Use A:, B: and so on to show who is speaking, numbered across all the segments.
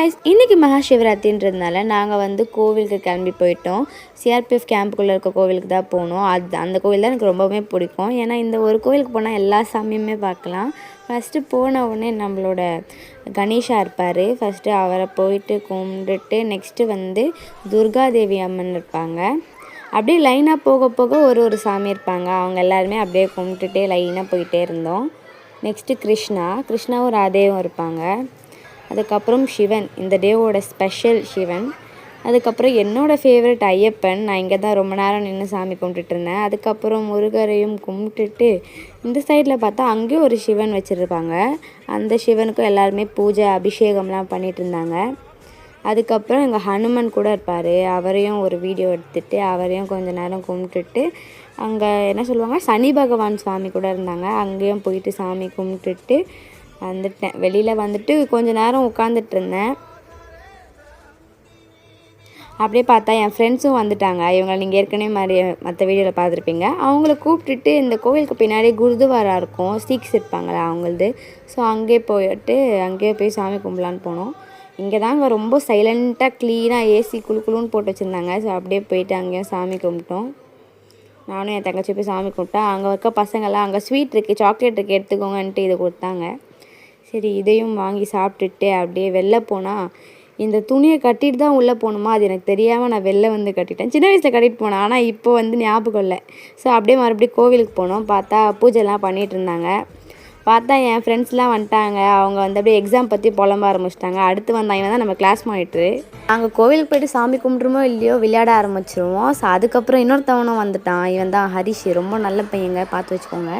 A: guys, இன்னைக்கு மகாசிவராத்திரின்றதுனால நாங்க வந்து கோவிலுக்கு கிளம்பி போயிட்டோம். சிஆர்பிஎஃப் கேம்புக்குள்ள இருக்க கோவிலுக்கு தான் போனோம். அந்த கோவில் தான் எனக்கு ரொம்பவே பிடிக்கும். ஏன்னா இந்த ஒரு கோவிலுக்கு போனால் எல்லா சாமியுமே பார்க்கலாம். ஃபஸ்ட்டு போன உடனே நம்மளோட கணேஷா இருப்பார். ஃபஸ்ட்டு அவரை போயிட்டு கும்பிட்டுட்டு நெக்ஸ்ட்டு வந்து துர்காதேவி அம்மன் இருப்பாங்க. அப்படியே லைனாக போக போக ஒரு சாமி இருப்பாங்க. அவங்க எல்லாருமே அப்படியே கும்பிட்டுட்டே லைனாக போயிட்டே இருந்தோம். நெக்ஸ்ட்டு கிருஷ்ணாவும் ராதேவும் இருப்பாங்க. அதுக்கப்புறம் சிவன், இந்த டேவோட ஸ்பெஷல் சிவன். அதுக்கப்புறம் என்னோடய ஃபேவரட் ஐயப்பன். நான் இங்கே தான் ரொம்ப நேரம் நின்று சாமி கும்பிட்டுட்டு இருந்தேன். அதுக்கப்புறம் முருகரையும் கும்பிட்டுட்டு இந்த சைடில் பார்த்தா அங்கேயும் ஒரு சிவன் வச்சுருப்பாங்க. அந்த சிவனுக்கும் எல்லாருமே பூஜை அபிஷேகம்லாம் பண்ணிகிட்டு இருந்தாங்க. அதுக்கப்புறம் எங்கள் ஹனுமன் கூட இருப்பார். அவரையும் ஒரு வீடியோ எடுத்துகிட்டு அவரையும் கொஞ்சம் நேரம் கும்பிட்டுட்டு அங்கே என்ன சொல்லுவாங்க, சனி பகவான் சுவாமி கூட இருந்தாங்க. அங்கேயும் போயிட்டு சாமி கும்பிட்டுட்டு வந்துட்டேன். வெளியில் வந்துட்டு கொஞ்சம் நேரம் உட்காந்துட்டு இருந்தேன். அப்படியே பார்த்தா என் ஃப்ரெண்ட்ஸும் வந்துட்டாங்க. இவங்களை நீங்கள் ஏற்கனவே மாதிரி மற்ற வீடியோவில் பார்த்துருப்பீங்க. அவங்கள கூப்பிட்டுட்டு இந்த கோவிலுக்கு பின்னாடி குருதுவாரா இருக்கும், சீக்ஸ் இருப்பாங்களா அவங்களது. ஸோ அங்கேயே போய் சாமி கும்பலான்னு போனோம். இங்கே தாங்க ரொம்ப சைலண்ட்டாக க்ளீனாக ஏசி குழுன்னு போட்டு வச்சுருந்தாங்க. ஸோ அப்படியே போயிட்டு அங்கேயும் சாமி கும்பிட்டோம். நானும் என் தங்கச்சி போய் சாமி கும்பிட்டேன். அங்கே இருக்க பசங்கள்லாம் அங்கே ஸ்வீட் இருக்குது, சாக்லேட் இருக்குது, எடுத்துக்கோங்கன்ட்டு இதை கொடுத்தாங்க. சரி, இதையும் வாங்கி சாப்பிட்டுட்டு அப்படியே வெளில போனால் இந்த துணியை கட்டிட்டு தான் உள்ளே போகணுமா, அது எனக்கு தெரியாமல் நான் வெளில வந்து கட்டிட்டேன். சின்ன வயசில் கட்டிட்டு போனேன், ஆனால் இப்போ வந்து ஞாபகம் இல்லை. ஸோ அப்படியே மறுபடியும் கோவிலுக்கு போனோம். பார்த்தா பூஜைலாம் பண்ணிகிட்டு இருந்தாங்க. பார்த்தா என் ஃப்ரெண்ட்ஸ்லாம் வந்துட்டாங்க. அவங்க வந்து அப்படியே எக்ஸாம் பற்றி புலம்ப ஆரம்பிச்சிட்டாங்க. அடுத்து வந்தாங்க தான் நம்ம கிளாஸ் மானிட்ரு. நாங்கள் கோவிலுக்கு போய்ட்டு சாமி கும்பிட்ருமோ இல்லையோ விளையாட ஆரம்பிச்சிருவோம். ஸோ அதுக்கப்புறம் இன்னொருத்தவனும் வந்துட்டான். இவன் தான் ஹரிஷ், ரொம்ப நல்ல பையங்க, பார்த்து வச்சுக்கோங்க.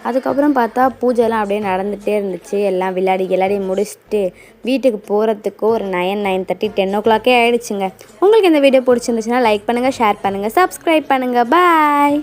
A: அதுக்கப்புறம் பார்த்தா பூஜைலாம் அப்படியே நடந்துகிட்டே இருந்துச்சு. எல்லாம் விளையாடி முடிச்சுட்டு வீட்டுக்கு போகிறதுக்கு ஒரு 9:30 10 o'clock ஆகிடுச்சுங்க. உங்களுக்கு இந்த வீடியோ பிடிச்சிருந்துச்சுன்னா லைக் பண்ணுங்கள், ஷேர் பண்ணுங்கள், சப்ஸ்கிரைப் பண்ணுங்கள். பாய்.